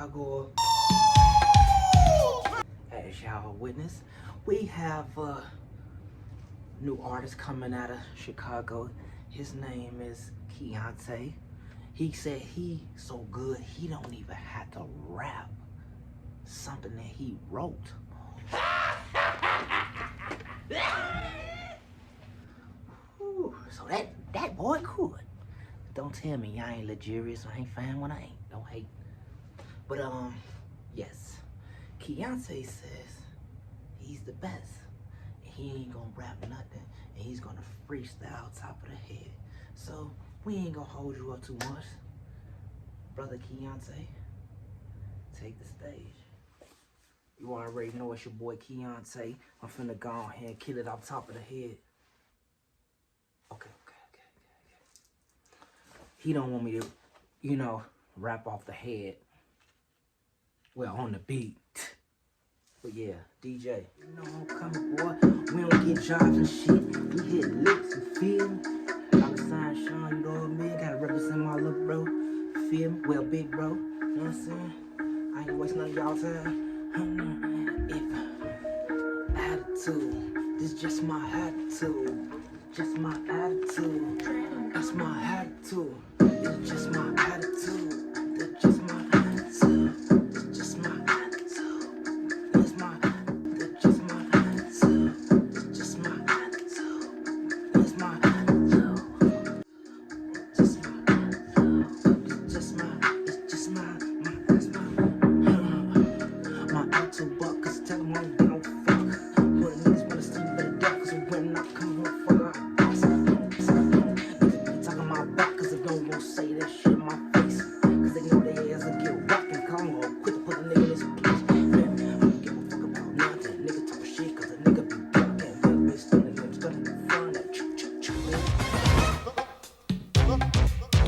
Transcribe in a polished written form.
Chicago. As y'all witness, we have a new artist coming out of Chicago. His name is Keontae. He said he so good he don't even have to rap something that he wrote. Whew, so that boy could. Don't tell me I ain't luxurious. I ain't fine when I ain't. Don't hate. But yes, Keontae says he's the best. He ain't gonna rap nothing, and he's gonna freestyle top of the head. So we ain't gonna hold you up too much, brother Keontae. Take the stage. You already know it's your boy Keontae. I'm finna go ahead and kill it off top of the head. Okay. He don't want me to, you know, rap off the head. Well, on the beat. But yeah, DJ. You know I'm coming, boy. We don't get jobs and shit. We hit licks, you feel me? Dollarsignshan, you know what I mean? Gotta represent my little bro. Feel me? Well, big bro. You know what I'm saying? I ain't wasting none of y'all time. If attitude, this just my attitude. Just my attitude. That's my attitude.